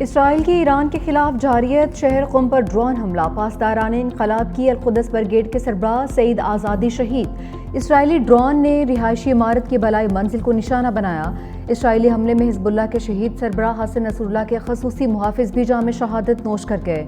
اسرائیل کی ایران کے خلاف جارحیت، شہر قم پر ڈرون حملہ، پاسداران انقلاب کی القدس بریگیڈ کے سربراہ سعید آزادی شہید۔ اسرائیلی ڈرون نے رہائشی عمارت کی بالائی منزل کو نشانہ بنایا۔ اسرائیلی حملے میں حزب اللہ کے شہید سربراہ حسن نصر اللہ کے خصوصی محافظ بھی جام شہادت نوش کر گئے۔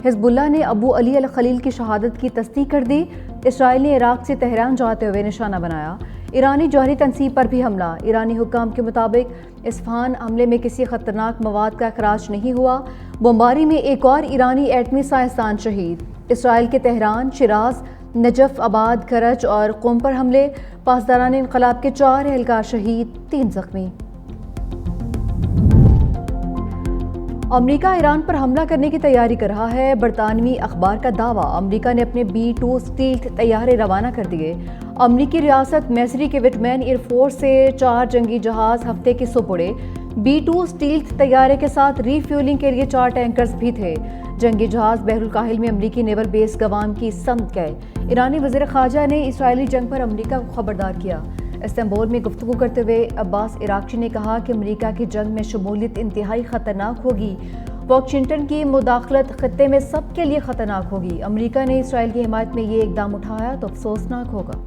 حزب اللہ نے ابو علی الخلیل کی شہادت کی تصدیق کر دی۔ اسرائیل نے عراق سے تہران جاتے ہوئے نشانہ بنایا۔ ایرانی جوہری تنصیب پر بھی حملہ، ایرانی حکام کے مطابق اصفہان حملے میں کسی خطرناک مواد کا اخراج نہیں ہوا۔ بمباری میں ایک اور ایرانی ایٹمی سائنسدان شہید۔ اسرائیل کے تہران، شیراز، نجف آباد، کرج اور قم پر حملے، پاسداران انقلاب کے 4 اہلکار شہید، 3 زخمی۔ امریکہ ایران پر حملہ کرنے کی تیاری کر رہا ہے، برطانوی اخبار کا دعویٰ۔ امریکہ نے اپنے B-2 اسٹیلتھ طیارے روانہ کر دیے۔ امریکی ریاست میسوری کے وٹمین ایئر فورس سے 4 جنگی جہاز ہفتے کے سپرد۔ B-2 اسٹیلتھ طیارے کے ساتھ ری فیولنگ کے لیے 4 ٹینکرز بھی تھے۔ جنگی جہاز بحر الکاہل میں امریکی نیول بیس گوام کی سمت گئے۔ ایرانی وزیر خارجہ نے اسرائیلی جنگ پر امریکہ کو خبردار کیا۔ استنبول میں گفتگو کرتے ہوئے عباس عراقچی نے کہا کہ امریکہ کی جنگ میں شمولیت انتہائی خطرناک ہوگی۔ واشنگٹن کی مداخلت خطے میں سب کے لیے خطرناک ہوگی۔ امریکہ نے اسرائیل کی حمایت میں یہ اقدام اٹھایا تو افسوسناک ہوگا۔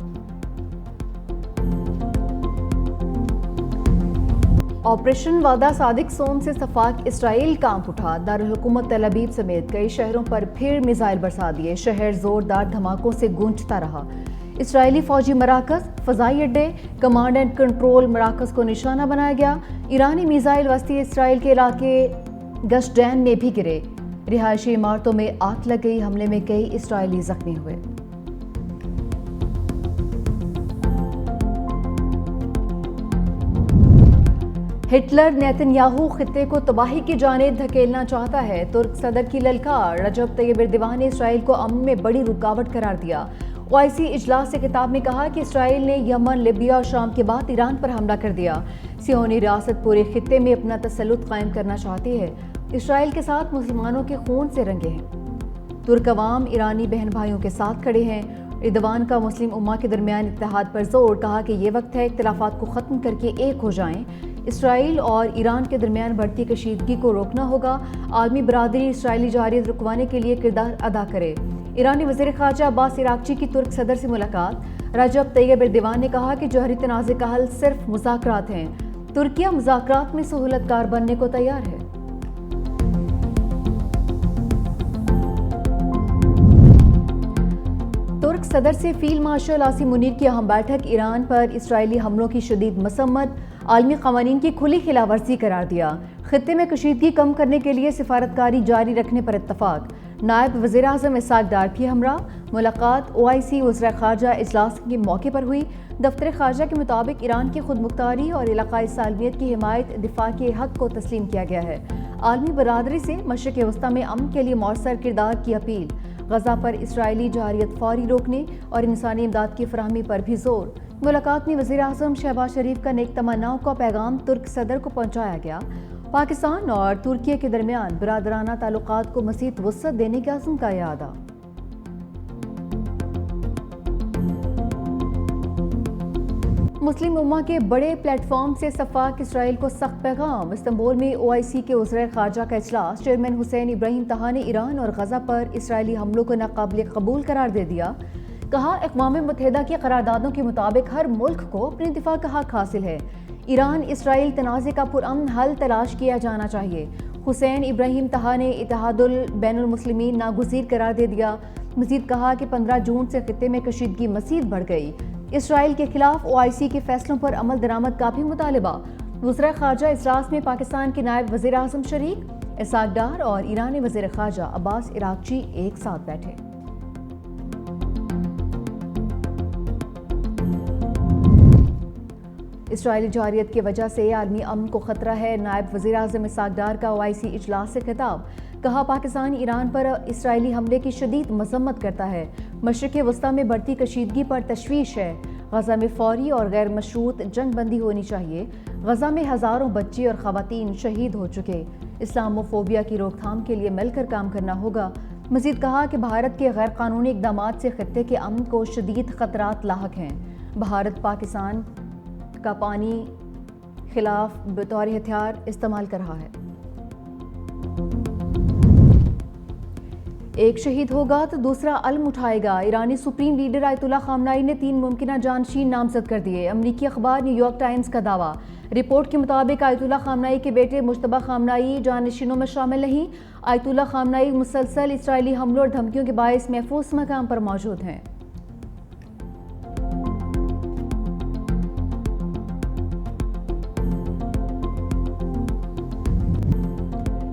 آپریشن وعدہ صادق سوم سے صفاق اسرائیل کانپ اٹھا۔ دارالحکومت تل ابیب سمیت کئی شہروں پر پھر میزائل برسا دیے۔ شہر زوردار دھماکوں سے گونجتا رہا۔ اسرائیلی فوجی مراکز، فضائی اڈے، کمانڈ اینڈ کنٹرول مراکز کو نشانہ بنایا گیا۔ ایرانی میزائل وسطی اسرائیل کے علاقے گشڈین میں بھی گرے۔ رہائشی عمارتوں میں آگ لگ گئی۔ حملے میں کئی اسرائیلی زخمی ہوئے۔ ہٹلر نیتن یاہو خطے کو تباہی کی جانب دھکیلنا چاہتا ہے، ترک صدر کی للکار۔ رجب طیب ایردوان نے اسرائیل کو امن میں بڑی رکاوٹ قرار دیا۔ OIC اجلاس سے خطاب میں کہا کہ اسرائیل نے یمن، لیبیا اور شام کے بعد ایران پر حملہ کر دیا۔ صہیونی ریاست پورے خطے میں اپنا تسلط قائم کرنا چاہتی ہے۔ اسرائیل کے ساتھ مسلمانوں کے خون سے رنگے ہیں۔ ترک عوام ایرانی بہن بھائیوں کے ساتھ کھڑے ہیں۔ ایردوان کا مسلم امہ کے درمیان اتحاد پر زور، کہا کہ یہ وقت ہے اختلافات کو ختم کر کے ایک ہو جائیں۔ اسرائیل اور ایران کے درمیان بڑھتی کشیدگی کو روکنا ہوگا۔ عالمی برادری اسرائیلی جارحیت رکوانے کے لیے کردار ادا کرے۔ ایرانی وزیر خارجہ عباس عراقچی کی ترک صدر سے ملاقات۔ رجب طیب ایردوان نے کہا کہ جوہری تنازع کا حل صرف مذاکرات ہیں۔ ترکیہ مذاکرات میں سہولت کار بننے کو تیار ہے۔ ترک صدر سے فیلڈ مارشل عاصم منیر کی اہم بیٹھک۔ ایران پر اسرائیلی حملوں کی شدید مذمت، عالمی قوانین کی کھلی خلاف ورزی قرار دیا۔ خطے میں کشیدگی کم کرنے کے لیے سفارتکاری جاری رکھنے پر اتفاق۔ نائب وزیر اعظم اسحاق ڈار بھی ہمراہ۔ ملاقات OIC وزراء خارجہ اجلاس کے موقع پر ہوئی۔ دفتر خارجہ کے مطابق ایران کی خود مختاری اور علاقائی سالمیت کی حمایت دفاع کے حق کو تسلیم کیا گیا ہے۔ عالمی برادری سے مشرق وسطیٰ میں امن کے لیے مؤثر کردار کی اپیل۔ غزہ پر اسرائیلی جارحیت فوری روکنے اور انسانی امداد کی فراہمی پر بھی زور۔ ملاقات میں وزیر اعظم شہباز شریف کا نیک تمناؤں کا پیغام ترک صدر کو پہنچایا گیا۔ پاکستان اور ترکیہ کے درمیان برادرانہ تعلقات کو مزید وسعت دینے کے عزم کا اعادہ۔ مسلم امہ کے بڑے پلیٹ فارم سے صفاق اسرائیل کو سخت پیغام۔ استنبول میں OIC کے وزراء خارجہ کا اجلاس۔ چیئرمین حسین ابراہیم طہا نے ایران اور غزہ پر اسرائیلی حملوں کو ناقابل قبول قرار دے دیا۔ کہا اقوام متحدہ کی قراردادوں کے مطابق ہر ملک کو اپنے دفاع کا حق حاصل ہے۔ ایران اسرائیل تنازع کا پرامن حل تلاش کیا جانا چاہیے۔ حسین ابراہیم طہا نے اتحاد بین المسلمین ناگزیر قرار دے دیا۔ مزید کہا کہ 15 جون سے خطے میں کشیدگی مزید بڑھ گئی۔ اسرائیل کے خلاف OIC کے فیصلوں پر عمل درآمد کا بھی مطالبہ۔ وزراء خارجہ اجلاس میں پاکستان کے نائب وزیر اعظم شریک۔ اسحاق ڈار اور ایرانی وزیر خارجہ عباس عراقچی ایک ساتھ بیٹھے۔ اسرائیلی جارحیت کی وجہ سے عالمی امن کو خطرہ ہے۔ نائب وزیر اعظم اسحاق ڈار کا OIC اجلاس سے خطاب۔ کہا پاکستان ایران پر اسرائیلی حملے کی شدید مذمت کرتا ہے۔ مشرق وسطیٰ میں بڑھتی کشیدگی پر تشویش ہے۔ غزہ میں فوری اور غیر مشروط جنگ بندی ہونی چاہیے۔ غزہ میں ہزاروں بچے اور خواتین شہید ہو چکے۔ اسلامو فوبیا کی روک تھام کے لیے مل کر کام کرنا ہوگا۔ مزید کہا کہ بھارت کے غیر قانونی اقدامات سے خطے کے امن کو شدید خطرات لاحق ہیں۔ بھارت پاکستان کا پانی خلاف بطور ہتھیار استعمال کر رہا ہے۔ ایک شہید ہوگا تو دوسرا علم اٹھائے گا۔ ایرانی سپریم لیڈر آیت اللہ خامنائی نے 3 ممکنہ جانشین نامزد کر دیے۔ امریکی اخبار نیو یارک ٹائمز کا دعویٰ۔ رپورٹ کے مطابق آیت اللہ خامنائی کے بیٹے مجتبیٰ خامنائی جانشینوں میں شامل نہیں۔ آیت اللہ خامنائی مسلسل اسرائیلی حملوں اور دھمکیوں کے باعث محفوظ مقام پر موجود ہیں۔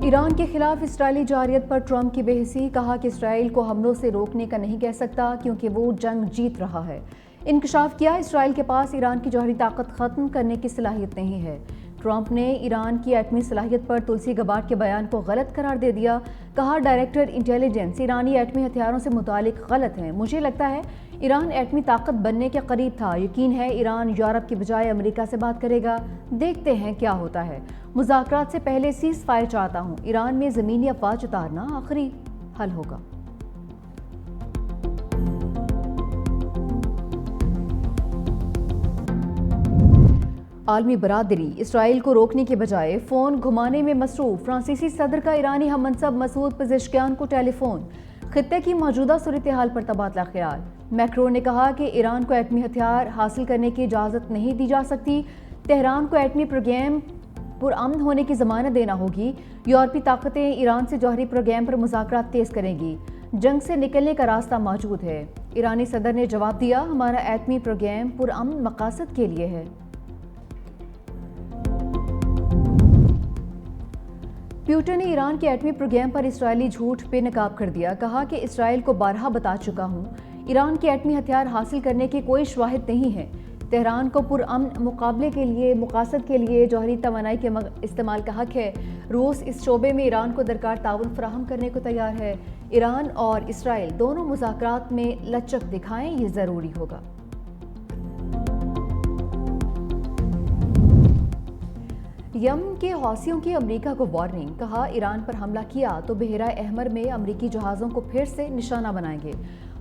ایران کے خلاف اسرائیلی جارحیت پر ٹرمپ کی بحثی، کہا کہ اسرائیل کو حملوں سے روکنے کا نہیں کہہ سکتا کیونکہ وہ جنگ جیت رہا ہے۔ انکشاف کیا اسرائیل کے پاس ایران کی جوہری طاقت ختم کرنے کی صلاحیت نہیں ہے۔ ٹرمپ نے ایران کی ایٹمی صلاحیت پر تلسی گبارڈ کے بیان کو غلط قرار دے دیا، کہا ڈائریکٹر انٹیلیجنس ایرانی ایٹمی ہتھیاروں سے متعلق غلط ہیں۔ مجھے لگتا ہے ایران ایٹمی طاقت بننے کے قریب تھا۔ یقین ہے ایران یورپ کی بجائے امریکہ سے بات کرے گا۔ دیکھتے ہیں کیا ہوتا ہے۔ مذاکرات سے پہلے سیز فائر چاہتا ہوں۔ ایران میں زمینی افواج اتارنا آخری حل ہوگا۔ عالمی برادری اسرائیل کو روکنے کے بجائے فون گھمانے میں مصروف۔ فرانسیسی صدر کا ایرانی ہم منصب مسعود پزشکیان کو ٹیلی فون۔ خطے کی موجودہ صورتحال پر تبادلہ خیال۔ میکرون نے کہا کہ ایران کو ایٹمی ہتھیار حاصل کرنے کی اجازت نہیں دی جا سکتی۔ تہران کو ایٹمی پروگرام پرامن ہونے کی ضمانت دینا ہوگی۔ یورپی طاقتیں ایران سے جوہری پروگرام پر مذاکرات تیز کریں گی۔ جنگ سے نکلنے کا راستہ موجود ہے۔ ایرانی صدر نے جواب دیا، ہمارا ایٹمی پروگرام پرامن مقاصد کے لیے ہے۔ پیوٹن نے ایران کے ایٹمی پروگرام پر اسرائیلی جھوٹ بے نقاب کر دیا، کہا کہ اسرائیل کو بارہا بتا چکا ہوں ایران کے ایٹمی ہتھیار حاصل کرنے کے کوئی شواہد نہیں ہے۔ تہران کو پرامن مقابلے کے لیے مقاصد کے لیے جوہری توانائی کے استعمال کا حق ہے۔ روس اس شعبے میں ایران کو درکار تعاون فراہم کرنے کو تیار ہے۔ ایران اور اسرائیل دونوں مذاکرات میں لچک دکھائیں، یہ ضروری ہوگا۔ یمن کے حوثیوں کی امریکہ کو وارننگ، کہا ایران پر حملہ کیا تو بحیرہ احمر میں امریکی جہازوں کو پھر سے نشانہ بنائیں گے۔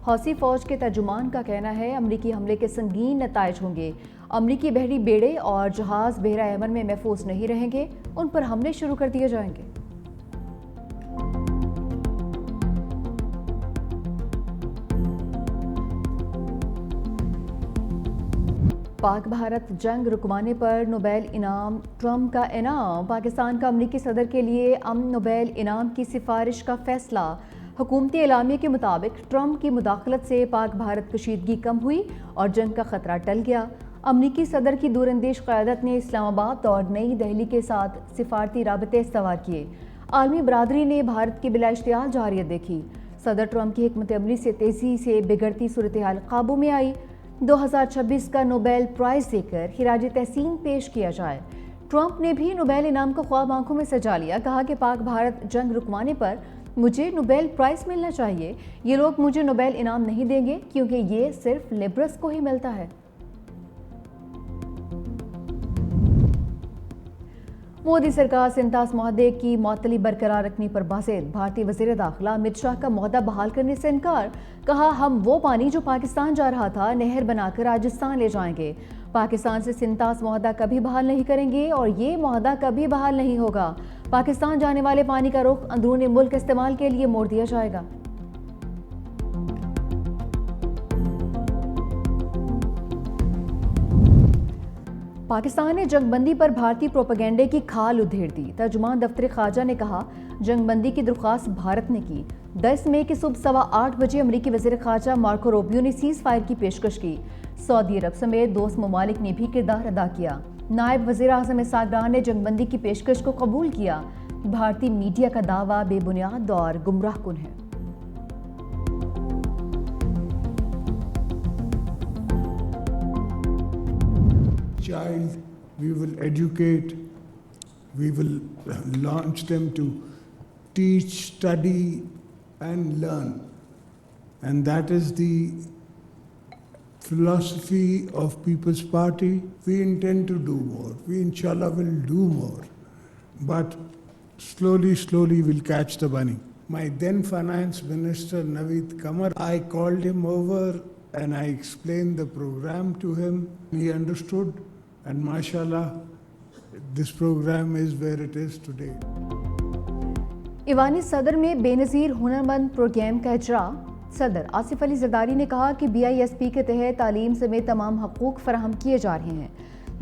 حوثی فوج کے ترجمان کا کہنا ہے امریکی حملے کے سنگین نتائج ہوں گے۔ امریکی بحری بیڑے اور جہاز بحیرہ احمر میں محفوظ نہیں رہیں گے، ان پر حملے شروع کر دیے جائیں گے۔ پاک بھارت جنگ رکوانے پر نوبیل انعام، ٹرمپ کا انعام۔ پاکستان کا امریکی صدر کے لیے امن نوبیل انعام کی سفارش کا فیصلہ۔ حکومتی اعلامیے کے مطابق ٹرمپ کی مداخلت سے پاک بھارت کشیدگی کم ہوئی اور جنگ کا خطرہ ٹل گیا۔ امریکی صدر کی دور اندیش قیادت نے اسلام آباد اور نئی دہلی کے ساتھ سفارتی رابطے استوار کیے۔ عالمی برادری نے بھارت کی بلا اشتعال جارحیت دیکھی۔ صدر ٹرمپ کی حکمت عملی سے تیزی سے بگڑتی صورتحال قابو میں آئی۔ 2026 کا نوبیل پرائز دے کر خراج تحسین پیش کیا جائے۔ ٹرمپ نے بھی نوبیل انعام کو خواب آنکھوں میں سجا لیا، کہا کہ پاک بھارت جنگ رکوانے پر مجھے نوبیل پرائز ملنا چاہیے۔ یہ لوگ مجھے نوبیل انعام نہیں دیں گے کیونکہ یہ صرف لبرلز کو ہی ملتا ہے۔ مودی سرکار سنتاس معاہدے کی معطلی برقرار رکھنے پر بازید۔ بھارتی وزیر داخلہ امت شاہ کا معاہدہ بحال کرنے سے انکار، کہا ہم وہ پانی جو پاکستان جا رہا تھا نہر بنا کر راجستھان لے جائیں گے۔ پاکستان سے سنتاس معاہدہ کبھی بحال نہیں کریں گے اور یہ معاہدہ کبھی بحال نہیں ہوگا۔ پاکستان جانے والے پانی کا رخ اندرون ملک استعمال کے لیے موڑ دیا جائے گا۔ پاکستان نے جنگ بندی پر بھارتی پروپیگنڈے کی کھال ادھیڑ دی۔ ترجمان دفتر خارجہ نے کہا جنگ بندی کی درخواست بھارت نے کی۔ 10 مئی کی صبح 8:15 بجے امریکی وزیر خارجہ مارکو روبیو نے سیز فائر کی پیشکش کی۔ سعودی عرب سمیت دوست ممالک نے بھی کردار ادا کیا۔ نائب وزیر اعظم اسحاق ڈار نے جنگ بندی کی پیشکش کو قبول کیا۔ بھارتی میڈیا کا دعویٰ بے بنیاد اور گمراہ کن ہے۔ Child, we will educate, we will launch them to teach, study and learn. And that is the philosophy of People's Party. We intend to do more. We inshallah will do more. But slowly we'll catch the bunny. My then Finance Minister Naveed Qamar, I called him over and I explained the program to him. He understood. And mashallah, this program is where it is today. ایوانی صدر میں بے نظیر ہنرمند programme کا اجرا۔ صدر آصف علی زرداری نے کہا کہ BISP کے تحت تعلیم سمیت تمام حقوق فراہم کیے جا رہے ہیں۔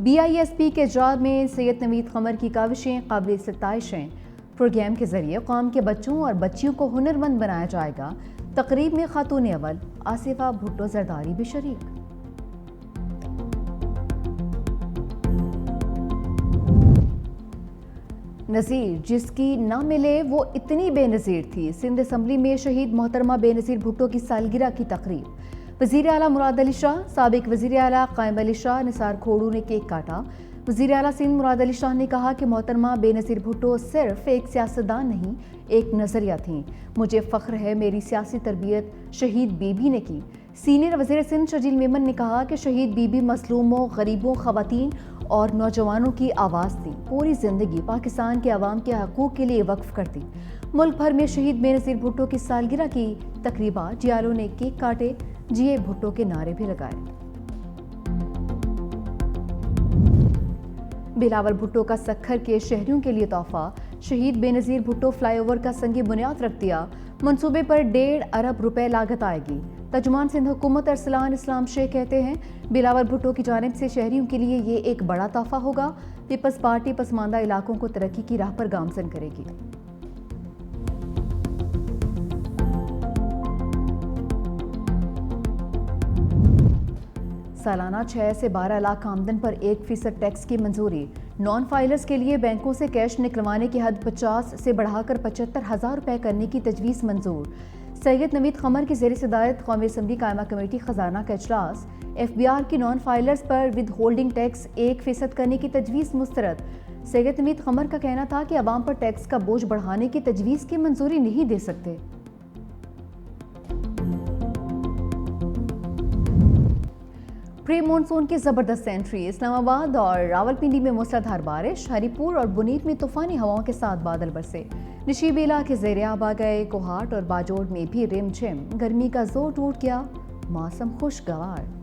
BISP کے اجرا میں سید نوید قمر کی کاوشیں قابل ستائش ہیں۔ پروگرام کے ذریعے قوم کے بچوں اور بچیوں کو ہنرمند بنایا جائے گا۔ تقریب میں خاتون اول آصفہ بھٹو زرداری بھی شریک۔ نظیر جس کی نہ ملے وہ اتنی بے نظیر تھی۔ سندھ اسمبلی میں شہید محترمہ بے نظیر بھٹو کی سالگرہ کی تقریب۔ وزیر اعلیٰ مراد علی شاہ، سابق وزیر اعلیٰ قائم علی شاہ، نثار کھوڑو نے کیک کاٹا۔ وزیر اعلیٰ سندھ مراد علی شاہ نے کہا کہ محترمہ بے نظیر بھٹو صرف ایک سیاستدان نہیں، ایک نظریہ تھیں۔ مجھے فخر ہے میری سیاسی تربیت شہید بی بی نے کی۔ سینئر وزیر سندھ شرجیل میمن نے کہا کہ شہید بی بی مظلوموں، غریبوں، خواتین اور نوجوانوں کی آواز تھی۔ پوری زندگی پاکستان کے عوام کے حقوق کے لیے وقف کر دی۔ ملک بھر میں شہید بے نظیر بھٹو کی سالگرہ کی تقریبات، جیالوں نے کیک کاٹے، جیے بھٹو کے نعرے بھی لگائے۔ بلاول بھٹو کا سکھر کے شہریوں کے لیے تحفہ۔ شہید بے نظیر بھٹو فلائی اوور کا سنگ بنیاد رکھ دیا۔ منصوبے پر 1.5 ارب روپے لاگت آئے گی۔ ترجمان سندھ حکومت ارسلان اسلام شیخ کہتے ہیں بلاول بھٹو کی جانب سے شہریوں کے لیے یہ ایک بڑا تحفہ ہوگا۔ پیپلز پارٹی پسماندہ علاقوں کو ترقی کی راہ پر گامزن کرے گی۔ سالانہ 6 سے 12 لاکھ آمدن پر 1% ٹیکس کی منظوری۔ نان فائلرز کے لیے بینکوں سے کیش نکلوانے کی حد 50 سے بڑھا کر 75,000 روپے کرنے کی تجویز منظور۔ سید نوید قمر کی زیر صدارت قومی اسمبلی قائمہ کمیٹی خزانہ کا اجلاس۔ FBR کی نان فائلرز پر ود ہولڈنگ ٹیکس 1% کرنے کی تجویز مسترد۔ سید نوید قمر کا کہنا تھا کہ عوام پر ٹیکس کا بوجھ بڑھانے کی تجویز کی منظوری نہیں دے سکتے۔ پری مونسون کی زبردست انٹری۔ اسلام آباد اور راولپنڈی میں موسلادھار بارش، ہری پور اور بنیت میں طوفانی ہواؤں کے ساتھ بادل برسے۔ نشیبی علاقے زیر آب آ گئے۔ کوہاٹ اور باجوڑ میں بھی رم جھم۔ گرمی کا زور ٹوٹ گیا، موسم خوشگوار۔